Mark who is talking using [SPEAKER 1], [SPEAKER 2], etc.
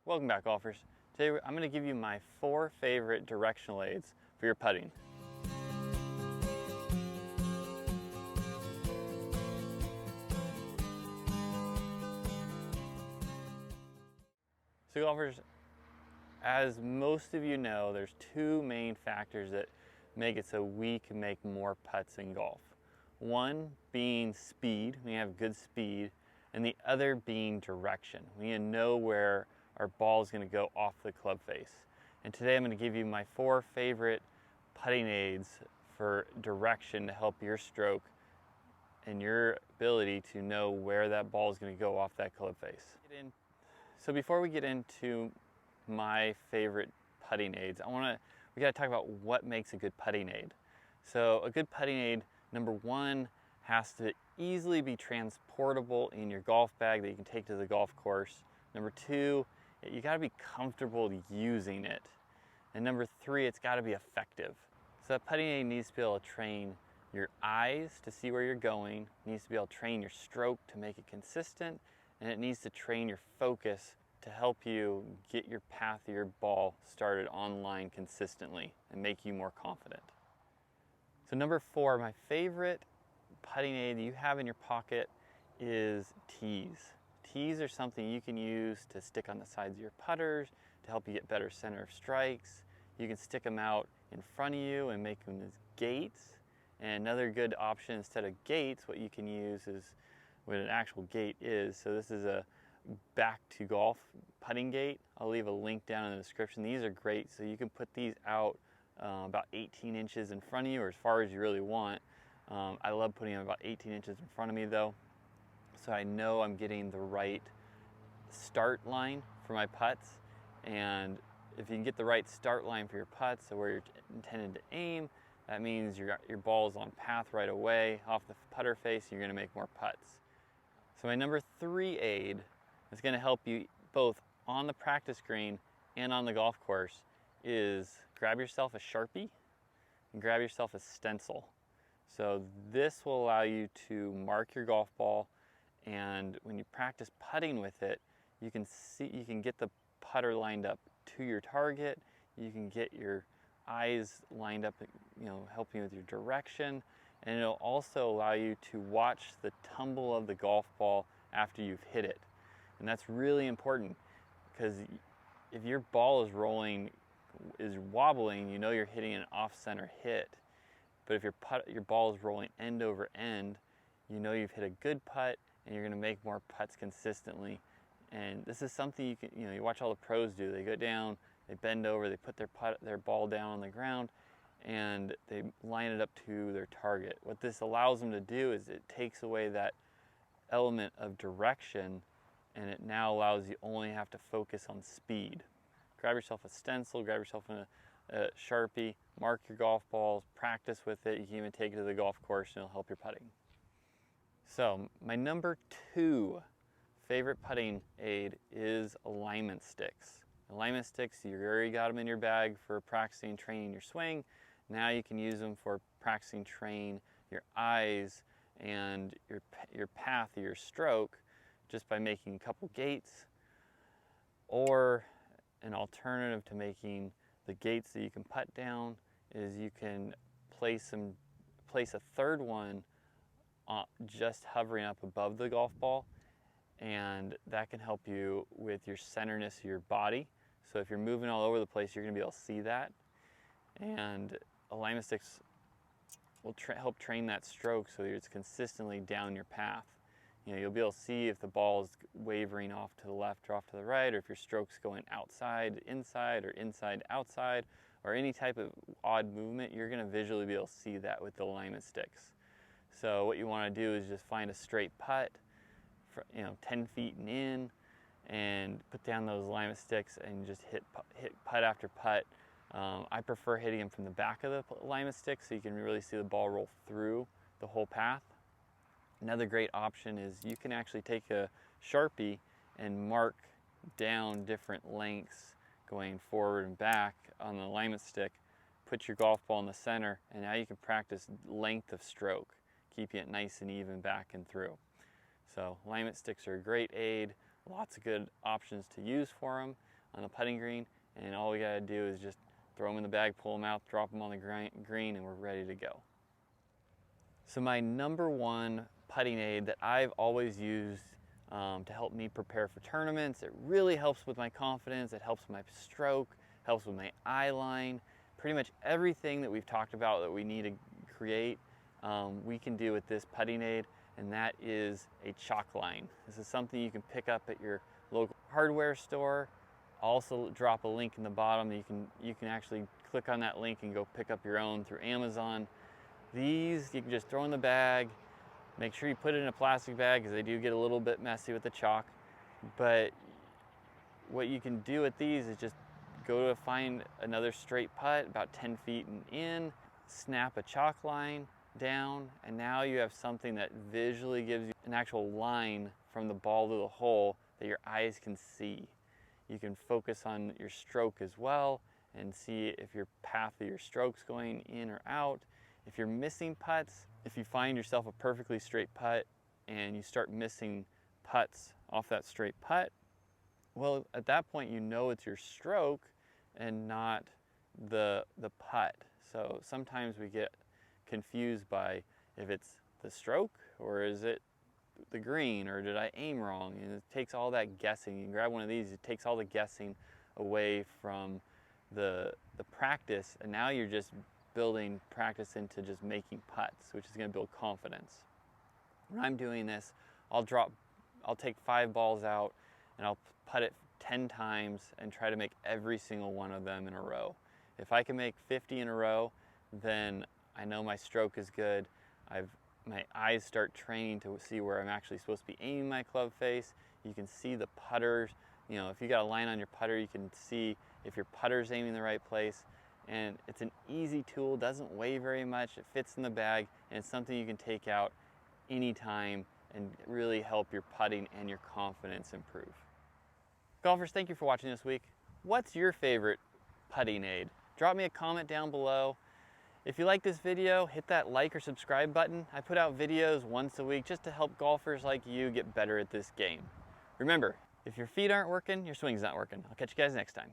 [SPEAKER 1] Welcome back, golfers. Today I'm going to give you my 4 favorite directional aids for your putting. So golfers, as most of you know, there's 2 main factors that make it so we can make more putts in golf. One being speed, we have good speed, and the other being direction. We need to know where our ball is going to go off the club face. And today I'm going to give you my 4 favorite putting aids for direction to help your stroke and your ability to know where that ball is going to go off that club face. So before we get into my favorite putting aids, we got to talk about what makes a good putting aid. So a good putting aid, number 1, has to easily be transportable in your golf bag that you can take to the golf course. Number 2, you got to be comfortable using it. And number 3, it's got to be effective. So that putting aid needs to be able to train your eyes to see where you're going, it needs to be able to train your stroke to make it consistent, and it needs to train your focus to help you get your path of your ball started on line consistently and make you more confident. So number 4, my favorite putting aid that you have in your pocket is tees. Tees are something you can use to stick on the sides of your putters to help you get better center of strikes. You can stick them out in front of you and make them as gates. And another good option instead of gates, what you can use is what an actual gate is. So this is a back to golf putting gate. I'll leave a link down in the description. These are great, so you can put these out about 18 inches in front of you, or as far as you really want. I love putting them about 18 inches in front of me though, so I know I'm getting the right start line for my putts. And if you can get the right start line for your putts, so where you're intended to aim, that means your ball is on path right away off the putter face, you're going to make more putts. So my number 3 aid is going to help you both on the practice green and on the golf course is grab yourself a Sharpie and grab yourself a stencil. So this will allow you to mark your golf ball, and when you practice putting with it, you can get the putter lined up to your target, you can get your eyes lined up, helping with your direction, and it'll also allow you to watch the tumble of the golf ball after you've hit it. And that's really important, because if your ball is wobbling, you know you're hitting an off-center hit. But if your ball is rolling end over end, you know you've hit a good putt and you're going to make more putts consistently. And this is something you watch all the pros do. They go down, they bend over, they put their ball down on the ground, and they line it up to their target. What this allows them to do is it takes away that element of direction, and it now allows you only have to focus on speed. Grab yourself a stencil, grab yourself a Sharpie, mark your golf balls, practice with it. You can even take it to the golf course and it'll help your putting. So my number 2 favorite putting aid is alignment sticks. Alignment sticks, you already got them in your bag for practicing and training your swing. Now you can use them for practicing, train your eyes and your path of your stroke just by making a couple gates. Or an alternative to making the gates that you can putt down is you can place a 3rd one just hovering up above the golf ball, and that can help you with your centerness of your body. So if you're moving all over the place, you're going to be able to see that. And alignment sticks will help train that stroke so it's consistently down your path. You'll be able to see if the ball is wavering off to the left or off to the right, or if your stroke's going outside, inside, or inside, outside, or any type of odd movement. You're going to visually be able to see that with the alignment sticks. So what you want to do is just find a straight putt, 10 feet and in, and put down those alignment sticks and just hit putt after putt. I prefer hitting them from the back of the alignment stick so you can really see the ball roll through the whole path. Another great option is you can actually take a Sharpie and mark down different lengths going forward and back on the alignment stick, put your golf ball in the center, and now you can practice length of stroke, keeping it nice and even back and through. So alignment sticks are a great aid, lots of good options to use for them. on the putting green, and all we gotta do is just throw them in the bag, pull them out, drop them on the green, and we're ready to go. So my number one putting aid that I've always used to help me prepare for tournaments, it really helps with my confidence, it helps with my stroke, helps with my eye line, pretty much everything that we've talked about that we need to create, we can do with this putting aid, and that is a chalk line. This is something you can pick up at your local hardware store. I'll also drop a link in the bottom. You can actually click on that link and go pick up your own through Amazon. These you can just throw in the bag. Make sure you put it in a plastic bag because they do get a little bit messy with the chalk. But what you can do with these is just go to find another straight putt about 10 feet in, snap a chalk line down, and now you have something that visually gives you an actual line from the ball to the hole that your eyes can see. You can focus on your stroke as well and see if your path of your stroke's going in or out. If you're missing putts, if you find yourself a perfectly straight putt and you start missing putts off that straight putt, well, at that point you know it's your stroke and not the putt. So sometimes we get confused by if it's the stroke or is it the green, or did I aim wrong? And it takes all that guessing. You can grab one of these, it takes all the guessing away from the practice, and now you're just building practice into just making putts, which is going to build confidence. When I'm doing this, I'll take 5 balls out and I'll putt it 10 times and try to make every single one of them in a row. If I can make 50 in a row, then I know my stroke is good. My eyes start training to see where I'm actually supposed to be aiming my club face. You can see the putters. You know, if you got a line on your putter, you can see if your putter's aiming in the right place. And it's an easy tool, doesn't weigh very much, it fits in the bag, and it's something you can take out anytime and really help your putting and your confidence improve. Golfers, thank you for watching this week. What's your favorite putting aid? Drop me a comment down below. If you like this video, hit that like or subscribe button. I put out videos once a week just to help golfers like you get better at this game. Remember, if your feet aren't working, your swing's not working. I'll catch you guys next time.